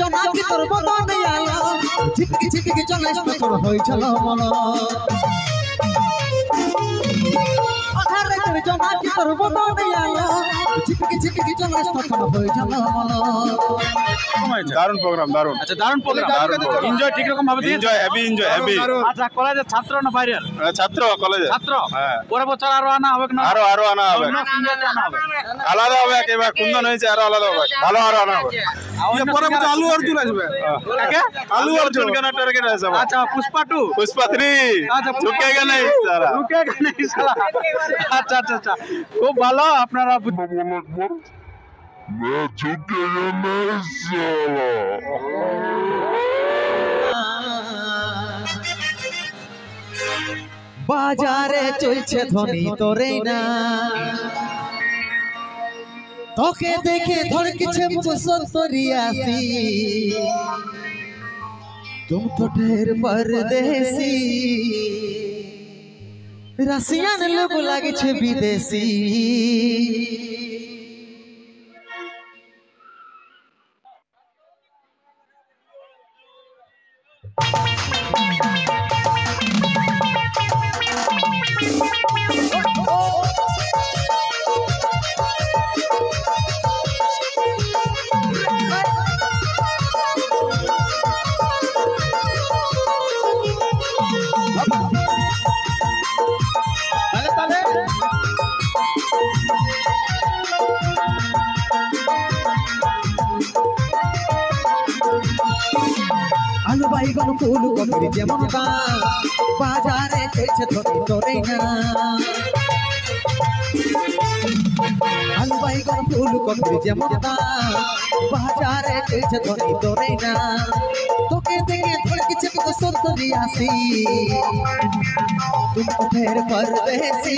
জনাকি তোর বদনে আলো ঝিটকি ঝিটকি চলাইস তোর হইছিল মন আধারে তোর জনাকি তোর বদনে আলো ঝিটকি ঝিটকি চলাইস তোর হইছিল মন দারুণ প্রোগ্রাম দারুণ। আচ্ছা দারুণ প্রোগ্রাম এনজয় ঠিক রকম ভাবে এনজয় হেভি। আচ্ছা কলেজের ছাত্র না বাইরের ছাত্র কলেজে ছাত্র হ্যাঁ পরের বছর আরো আনা হবে না আরো আনা হবে আলাদা হবে এবার কুন্দন হয়েছে আরো আলাদা হবে ভালো আরো আনা হবে পরের বছর আলু অর্জুন আসবে কাকে আলু অর্জুন কেন টার্গেট আছে আচ্ছা পুষ্পা 2 पुष्पा 3 আচ্ছা ঝুঁকেগা नहीं सारा ঝুঁকেগা नहीं साला আচ্ছা আচ্ছা আচ্ছা খুব ভালো আপনারা मैं झुकेगा नहीं साला বাজারে চলছে ধ্বনি তোরে না তোকে দেখে ধড়কিছে মুখ সন্তরিয়াসি तुम तो ढेर परदेसी रसियन लोग लागे छे विदेशी आलू बैगन फूल कपड़ी जेमन दाम बाजारे चलছে ধরে তোরে না आलू बैगन फूल कपड़ी जेमन दाम बाजारे चलছে ধরে তোরে না তোকে দেখে ধড়কিছে মুখ সন্তরিয়াসি तुम तो ढेर परदेसी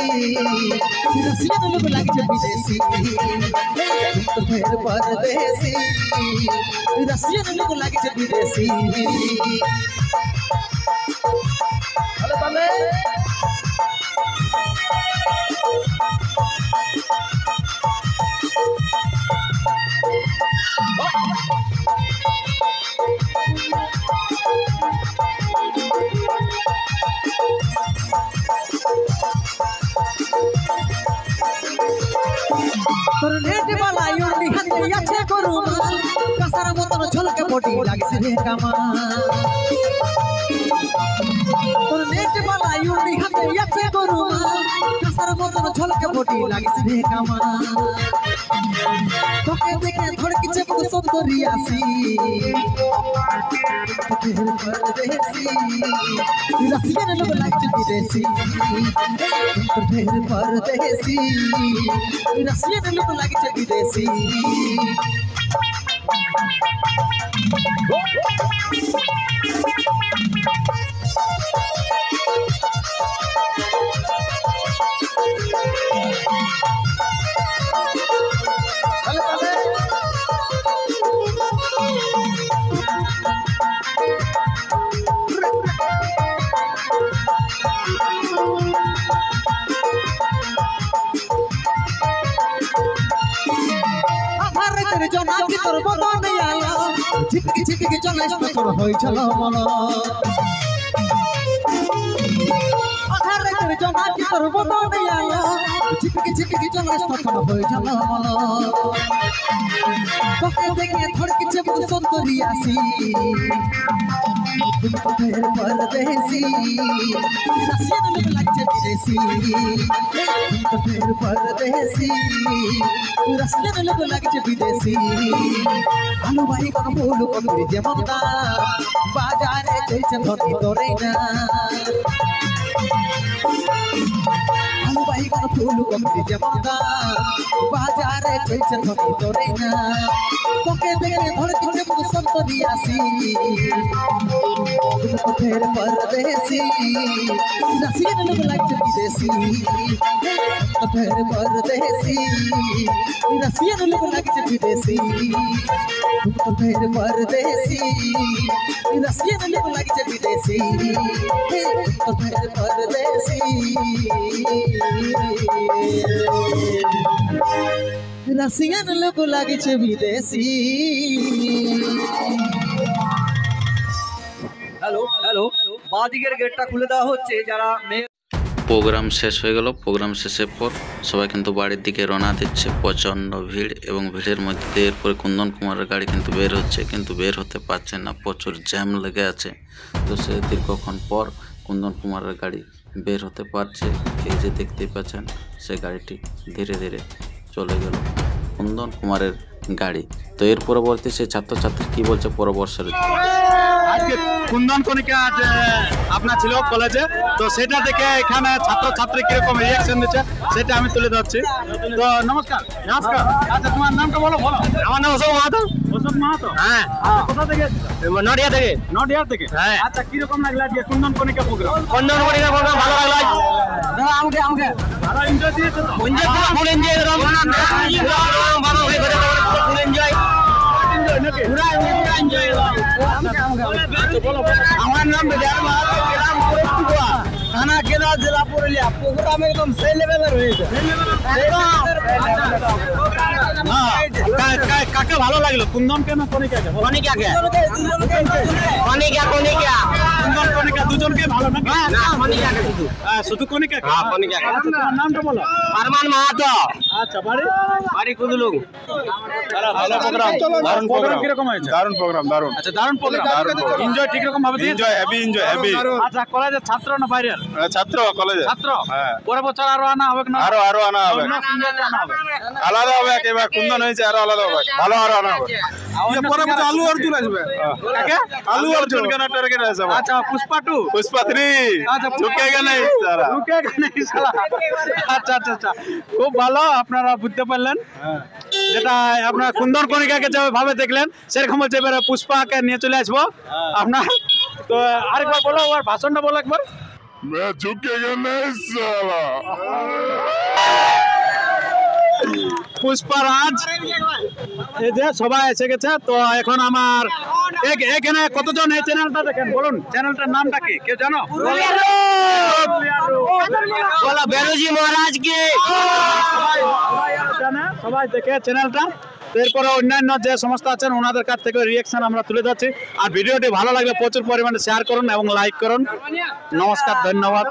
रसियन लोग लागे विदेशी तुम तो ढेर परदेसी रसियन लोग लागे विदेशी তোর নেট বালা ইউনি হাতে আছে গরুমাল কাসার মতন ঝলকে বডি লাগছে রে কামাল তোর নেট বালা ইউনি হাতে আছে গরুমাল কাসার মতন ঝলকে বডি লাগছে রে কামাল তোকে দেখে ধড়কিছে মুখ সন্তরিয়াসি ढेर परदेसी रसियन लोग लागे विदेशी तो ढेर परदेसी रसियन लोग लागे विदेशी আধারে জনাকি তোর বদনে আলো ঝিটকি ঝিটকি চলাইস তোর হইছিল মন আধারে জনাকি তোর বদনে আলো ঝিটকি ঝিটকি চলাইস তোর হইছিল মন তোকে দেখে ধড়কিছে মুখ সন্তরিয়াসি तुम तो ढेर परदेसी रसियन लोग लागे विदेशी तुम तो ढेर परदेसी रसियन लोग लागे विदेशी आलू बैगन फूल कपड़ी जेमन दाम बाजारे चलছে ধরে তোরে না आलू बैगन फूल कपड़ी जेमन दाम बाजारे चलছে ধরে তোরে না তোকে দেখে ধড়কিছে মুখ সন্তরিয়াসি तुम तो फिर परदेसी रसियन लोग लगते विदेशी तो फिर परदेसी रसियन लोग लगते विदेशी तुम तो फिर परदेसी रसियन लोग लगते विदेशी तो फिर परदेसी रसियन लोग लगते विदेशी। হ্যালো হ্যালো বাঁ দিকের গেটটা খুলে দেওয়া হচ্ছে যারা মেয়ে। প্রোগ্রাম শেষ হয়ে গেল। প্রোগ্রাম শেষের পর সবাই কিন্তু বাড়ির দিকে রওনা দিচ্ছে। প্রচণ্ড ভিড় এবং ভিড়ের মধ্যে দিয়ে এরপরে কুন্দন কুমারের গাড়ি কিন্তু বের হচ্ছে, কিন্তু বের হতে পারছে না, প্রচুর জ্যাম লেগে আছে। তো সে দীর্ঘক্ষণ পর কুন্দন কুমারের গাড়ি বের হতে পারছে। এই যে দেখতেই পাচ্ছেন সে গাড়িটি ধীরে ধীরে চলে গেল কুন্দন কুমারের গাড়ি। তো এর পরবর্তী সে ছাত্রছাত্রী কি বলছে পরবর্ষের আজকে কুন্দন কণিকা আপনার ছিল কলেজে, তো সেটা দেখে এখানে ছাত্রছাত্রী কিরকম রিয়াকশন দিচ্ছে সেটা আমি তুলে ধরছি। তো নমস্কার। নমস্কার। আচ্ছা তোমার নামটা বলো। আমার নাম অশোক মাহাতো। অশোক মাহাতো, হ্যাঁ। কোথা থেকে? নডিয়া থেকে। নডিয়া থেকে, হ্যাঁ। আচ্ছা কিরকম লাগলো আজকে কুন্দন কণিকা প্রোগ্রাম? কুন্দন কণিকা প্রোগ্রাম ভালো লাগলো। আমাকে ভালো এনজয় দিয়েছো তো? ফুল এনজয় করলাম। ভালো হয়ে গেছে, ফুল এনজয়। আমার নাম গ্রাম ফরিদপুর, থানা কেনা, জেলা পুরুলিয়া। প্রোগ্রাম একদম সেই লেভেলের হয়েছে। কাকে ভালো লাগলো, কুন্দন কেন কণিকাকে? কণিকাকে। কণিকা কণিকা কুন্দন কণিকা দুজনকে ভালো নাকি? না, কণিকাকে শুধু। শুধু কণিকাকে? হ্যাঁ, কণিকাকে। আচ্ছা তোমার নামটা বলো। আরমান মাহাতো। আচ্ছা বাড়ি? বাড়ি কুদুলুং। ভালো প্রোগ্রাম। দারুণ প্রোগ্রাম। কিরকম হয়েছে? দারুণ প্রোগ্রাম, দারুণ। আচ্ছা দারুণ প্রোগ্রাম। এনজয় ঠিক রকম ভাবে দিয়েছে? Enjoy, heavy enjoy, heavy. আচ্ছা কলেজের ছাত্র না বাইরের? ছাত্র, কলেজে ছাত্র। হ্যাঁ। পরের বছর আরো আনা হবে না? আরো আনা হবে। আলাদা হবে, এবার কুন্দন হয়েছে আরো আলাদা হবে, ভালো আরো আনা হবে। পরের বছর আলু অর্জুন আসবে। কাকে? আলু অর্জুন কেন টার্গেট আছে? আচ্ছা পুষ্পা 2, পুষ্পা 3। আচ্ছা ঝুঁকেগা নাই সারা, ঝুঁকেগা নাই সারা। আচ্ছা আচ্ছা আচ্ছা, খুব ভালো, আপনারা বুঝতে পারলেন। যেটা আপনার কুন্দন কণিকাকে যেভাবে দেখলেন সেরকম হচ্ছে এবারে পুষ্পাকে নিয়ে চলে আসবো আপনার। তো আরেকবার বলো, ওর ভাষণটা বলো একবার। मैं झुकेगा नहीं साला। পুষ্পারাজ এই যে সবাই এসে গেছে। তো এখন আমার এখানে কতজন এই চ্যানেলটা দেখেন বলুন, চ্যানেলটার নামটা কি কেউ জানো? বলা বেরোজি মহারাজ কি সবাই দেখে চ্যানেলটা। এরপরে অন্যান্য যে সমস্ত আছেন ওনাদের কাছ থেকে রিয়াকশন আমরা তুলে ধরছি। আর ভিডিওটি ভালো লাগলে প্রচুর পরিমাণে শেয়ার করুন এবং লাইক করুন। নমস্কার, ধন্যবাদ।